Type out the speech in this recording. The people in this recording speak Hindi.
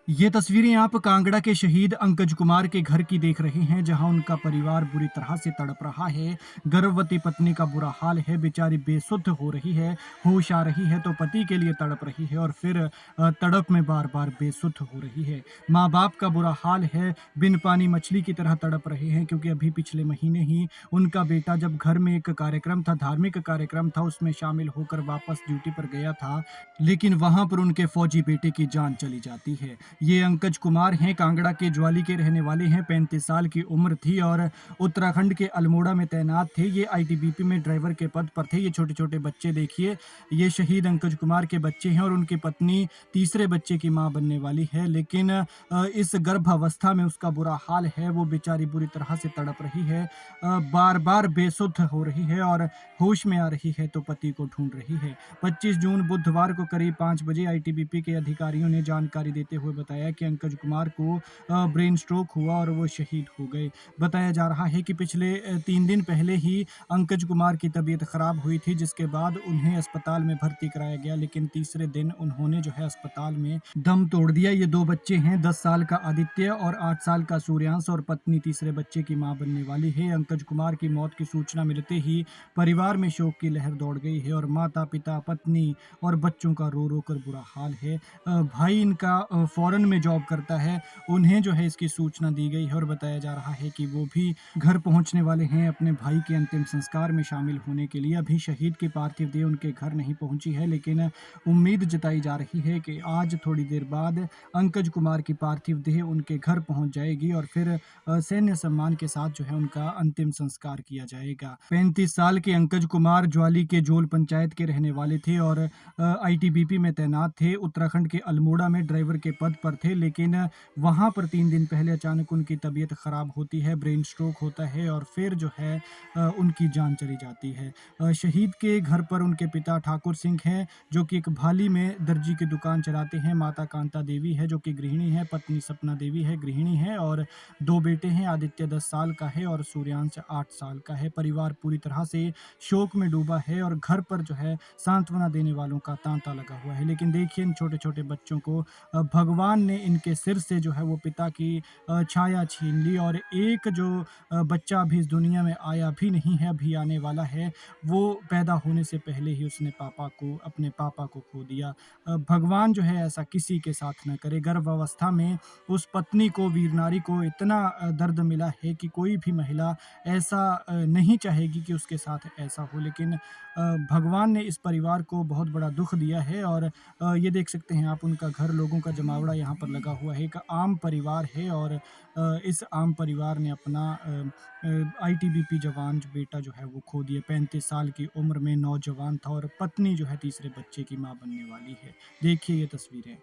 ये तस्वीरें आप कांगड़ा के शहीद अंकज कुमार के घर की देख रहे हैं, जहां उनका परिवार बुरी तरह से तड़प रहा है। गर्भवती पत्नी का बुरा हाल है, बेचारी बेसुध हो रही है, होश आ रही है तो पति के लिए तड़प रही है और फिर तड़प में बार-बार बेसुध हो रही है। माँ-बाप का बुरा हाल है, बिन पानी मछली की तरह तड़प रहे हैं क्योंकि अभी पिछले महीने ही उनका बेटा जब घर में एक कार्यक्रम था, धार्मिक कार्यक्रम था, उसमें शामिल होकर वापस ड्यूटी पर गया था, लेकिन वहां पर उनके फौजी बेटे की जान चली जाती है। ये अंकज कुमार हैं, कांगड़ा के ज्वाली के रहने वाले हैं, 35 साल की उम्र थी और उत्तराखंड के अल्मोड़ा में तैनात थे। ये आईटीबीपी में ड्राइवर के पद पर थे। ये छोटे-छोटे बच्चे देखिए, ये शहीद अंकज कुमार के बच्चे हैं और उनकी पत्नी तीसरे बच्चे की माँ बनने वाली है। लेकिन इस गर्भावस्था में उसका बुरा हाल है, वो बेचारी बुरी तरह से तड़प रही है। बार-बार बेसुध हो रही है और होश में आ रही है तो पति को ढूँढ रही है। 25 जून बुधवार को करीब 5 बजे आईटीबीपी के अधिकारियों ने जानकारी देते हुए बताया कि अंकज कुमार को ब्रेन स्ट्रोक हुआ और वो शहीद हो गए। बताया जा रहा है कि पिछले 3 दिन पहले ही अंकज कुमार की तबीयत खराब हुई थी, जिसके बाद उन्हें अस्पताल में भर्ती कराया गया, लेकिन तीसरे दिन उन्होंने जो है अस्पताल में दम तोड़ दिया। ये 2 बच्चे हैं, 10 साल का आदित्य और 8 साल का सूर्यांश, और पत्नी तीसरे बच्चे की माँ बनने वाली है। अंकज कुमार की मौत की सूचना मिलते ही परिवार में शोक की लहर दौड़ गई है और माता-पिता, पत्नी और बच्चों का रो-रो कर बुरा हाल है। भाई इनका फ़ॉरेन में जॉब करता है, उन्हें जो है इसकी सूचना दी गई है और बताया जा रहा है कि वो भी घर पहुँचने वाले हैं अपने भाई के अंतिम संस्कार में शामिल होने के लिए। अभी शहीद की पार्थिव देह उनके घर नहीं पहुँची है, लेकिन उम्मीद जताई जा रही है कि आज थोड़ी देर बाद अंकज कुमार की पार्थिव देह उनके घर पहुँच जाएगी और फिर सैन्य सम्मान के साथ जो है उनका अंतिम संस्कार किया जाएगा। 35 साल के अंकज कुमार ज्वाली के जोल पंचायत के रहने वाले थे और आईटीबीपी में तैनात थे। उत्तराखंड के अल्मोड़ा में ड्राइवर के पद पर थे, लेकिन वहाँ पर 3 दिन पहले अचानक उनकी तबीयत खराब होती है, ब्रेन स्ट्रोक होता है और फिर जो है उनकी जान चली जाती है। शहीद के घर पर उनके पिता ठाकुर सिंह हैं, जो कि एक भाली में दर्जी की दुकान चलाते हैं। माता कांता देवी है, जो कि गृहिणी है, पत्नी सपना देवी है, गृहिणी है, और 2 बेटे हैं। आदित्य 10 साल का है और सूर्यांश 8 साल का है। परिवार पूरी तरह से शोक में डूबा है और घर पर जो है सांत्वना देने वालों का तांता लगा हुआ है। लेकिन देखिए, इन छोटे-छोटे बच्चों को भगवान ने इनके सिर से जो है वो पिता की छाया छीन ली, और एक जो बच्चा अभी इस दुनिया में आया भी नहीं है, अभी आने वाला है, वो पैदा होने से पहले ही उसने अपने पापा को खो दिया। भगवान जो है ऐसा किसी के साथ ना करे। गर्भावस्था में उस पत्नी को, वीर नारी को इतना दर्द मिला है कि कोई भी महिला ऐसा नहीं चाहेगी कि उसके साथ ऐसा हो, लेकिन भगवान ने इस परिवार को बहुत बड़ा दुःख दिया है। और ये देख सकते हैं आप, उनका घर, लोगों का जमावड़ा यहाँ पर लगा हुआ है। एक आम परिवार है और इस आम परिवार ने अपना आईटीबीपी जवान जो बेटा जो है वो खो दिया। 35 साल की उम्र में नौजवान था और पत्नी जो है तीसरे बच्चे की माँ बनने वाली है। देखिए ये तस्वीरें।